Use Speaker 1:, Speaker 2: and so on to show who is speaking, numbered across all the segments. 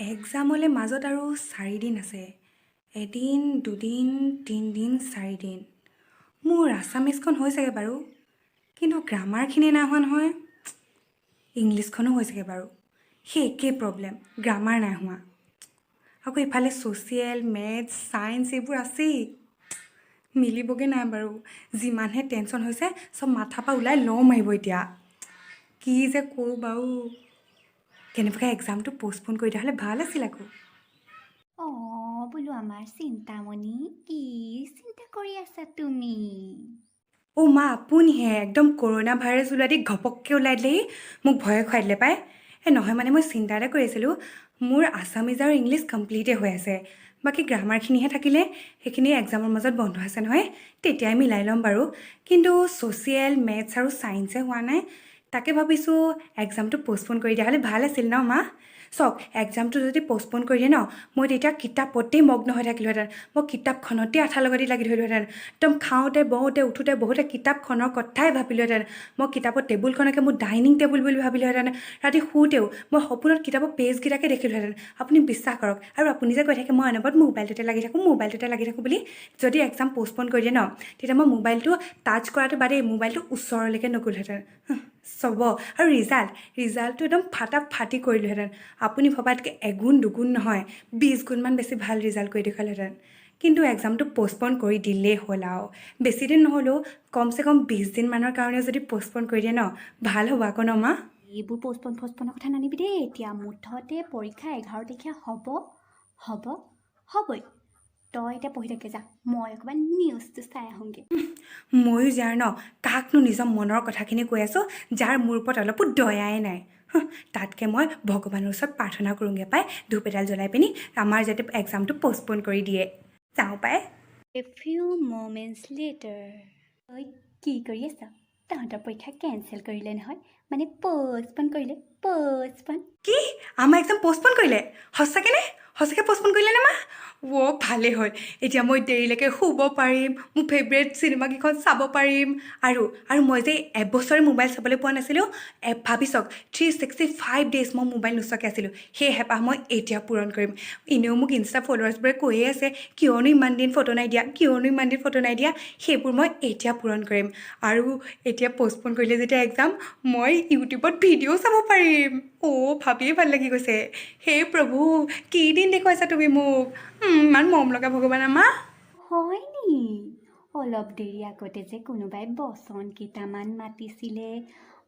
Speaker 1: এক্সামলৈ মাজত আৰু 4 দিন আছে। এদিন, দুদিন, 3 দিন, 4 দিন। মোৰ আছামিজখন হৈছেগৈ বাৰু, কিন্তু গ্ৰামাৰখিনি নাই হোৱা নহয়। ইংলিছখনো হৈছেগৈ বাৰু, সেই একেই প্ৰব্লেম, গ্ৰামাৰ নাই হোৱা। আকৌ ইফালে ছ'চিয়েল, মেথছ, ছায়েন্স এইবোৰ আছেই। মিলিবগৈ নাই বাৰু। যিমানহে টেনশ্যন হৈছে চব মাথাৰ পৰা ওলাই ল মাৰিব এতিয়া। কি যে কৰোঁ বাৰু। কেনেবাকৈ এক্সামটো পষ্টপ'ন কৰি দিয়া হ'লে ভাল আছিল আকৌ।
Speaker 2: বোলো আমাৰ চিন্তামণি, কি চিন্তা কৰি আছা তুমি?
Speaker 1: অ' মা আপুনিহে একদম কৰোণা ভাইৰাছ ওলাই দি ঘপককৈ ওলাই দিলেহি, মোক ভয়ে খুৱাই দিলে পাই। নহয় মানে মই চিন্তা এটা কৰি আছিলোঁ, মোৰ আছামিজ আৰু ইংলিছ কমপ্লিটেই হৈ আছে, বাকী গ্ৰামাৰখিনিহে থাকিলে। সেইখিনি এক্সামৰ মাজত বন্ধ আছে নহয়, তেতিয়াই মিলাই ল'ম বাৰু। কিন্তু ছ'চিয়েল, মেথছ আৰু ছায়েন্সে হোৱা নাই। তাকে ভাবিছোঁ এক্সামটো পষ্টপ'ন কৰি দিয়া হ'লে ভাল আছিল ন মা। চাওক, এক্সামটো যদি পষ্টপ'ন কৰি দিয়ে ন, মই তেতিয়া কিতাপতেই মগ্ন হৈ থাকিলোহেঁতেন। মই কিতাপখনতেই আঠাৰ লগতে লাগি ধৰিলোহেঁতেন। একদম খাওঁতে বওঁতে উঠোঁতে বহুতে কিতাপখনৰ কথাই ভাবিলোহেঁতেন। মই কিতাপৰ টেবুলখনকে মোৰ ডাইনিং টেবুল বুলি ভাবিলোহেঁতেন। ৰাতি শুওঁতেও মই সপোনত কিতাপৰ পেজকেইটাকে দেখিলোহেঁতেন। আপুনি বিশ্বাস কৰক। আৰু আপুনি যে কৈ থাকে মই অনবৰত মোবাইলটোতে লাগি থাকোঁ বুলি, যদি এক্সাম পষ্টপ'ন কৰি দিয়ে ন, তেতিয়া মই মোবাইলটো টাচ কৰাটো বাদেই মোবাইলটো ওচৰলৈকে নগ'লোহেঁতেন। চব আৰু ৰিজাল্টটো একদম ফাটি কৰিলোহেঁতেন। আপুনি ভবাতকৈ এগুণ দুগুণ নহয়, 20 গুণমান বেছি ভাল ৰিজাল্ট কৰি দেখুৱালেহেঁতেন। কিন্তু এক্সামটো পষ্টপ'ন কৰি দিলেই হ'ল আৰু। বেছিদিন নহ'লেও কমচে কম 20 দিনমানৰ কাৰণেও যদি পষ্টপ'ন কৰি দিয়ে ন, ভাল হ'ব আকৌ ন মা।
Speaker 2: এইবোৰ পষ্টপনৰ কথা নানিবি দেই এতিয়া। মুঠতে পৰীক্ষা 11 তাৰিখে হ'বই। তই এতিয়া পঢ়ি থাকে যা, মই অকণমান নিউজটো চাই আহোঁগৈ।
Speaker 1: ময়ো যাৰ ন, কাকনো নিজৰ মনৰ কথাখিনি কৈ আছোঁ, যাৰ মোৰ ওপৰত অলপো দয়াই নাই। তাতকৈ মই ভগৱানৰ ওচৰত প্ৰাৰ্থনা কৰোঁগৈ পাই, ধূপ এডাল জ্বলাই পিনি, আমাৰ যাতে এক্সামটো পষ্টপ'ন কৰি দিয়ে। যাওঁ পাই।
Speaker 2: A few moments later. তই কি কৰি আছ? তহঁতৰ পৰীক্ষা কেঞ্চেল কৰিলে নহয়, মানে পষ্টপ'ন কৰিলে।
Speaker 1: কি? আমাৰ এক্সাম পষ্টপ'ন কৰিলে? সঁচাকৈ পষ্টপ'ন কৰিলে নে মা? ভালেই হ'ল। এতিয়া মই দেৰিলৈকে শুব পাৰিম, মোৰ ফেভৰেট চিনেমাকেইখন চাব পাৰিম। আৰু মই যে এবছৰে মোবাইল চাবলৈ পোৱা নাছিলোঁ, ভাবি চাওক, 365 ডেইজ মই মোবাইল নোচোৱাকৈ আছিলোঁ। সেই হেঁপাহ মই এতিয়া পূৰণ কৰিম। এনেও মোক ইনষ্টা ফলোৱাৰ্ছবোৰে কৈয়ে আছে, কিয়নো ইমান দিন ফটো নাই দিয়া। সেইবোৰ মই এতিয়া পূৰণ কৰিম। আৰু এতিয়া পষ্টপ'ন কৰিলে যেতিয়া এক্সাম, মই ইউটিউবত ভিডিঅ' চাব পাৰিম। ভাবিয়ে ভাল লাগি গৈছে। হে প্ৰভু, কি দিন দেখুৱাইছা তুমি মোক। ইমান মৰম লগা ভগৱান আমাৰ।
Speaker 2: হয় নি? অলপ দেৰি আগতে যে কোনোবাই বচন কেইটামান মাতিছিলে।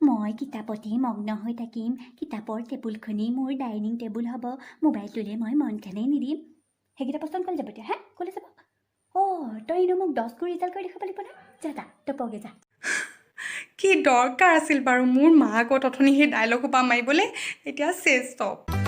Speaker 2: মই কিতাপতেই মগ্ন হৈ থাকিম, কিতাপৰ টেবুলখনেই মোৰ ডাইনিং টেবুল হ'ব, মোবাইলটোলৈ মই মনখনেই নিদিম। সেইকেইটা পচন্দ ক'লে যাব এতিয়া? ক'লে যাব? তই এনেও মোক 10 গুণ ৰিজাল্ট কৰি দেখাব লাগিব নহয়। যা তই পঢ়গে যা।
Speaker 1: কি দৰকাৰ আছিল বাৰু মোৰ মাকত অথনি সেই ডাইলগ সোপা মাৰিবলৈ। এতিয়া চেছ চব।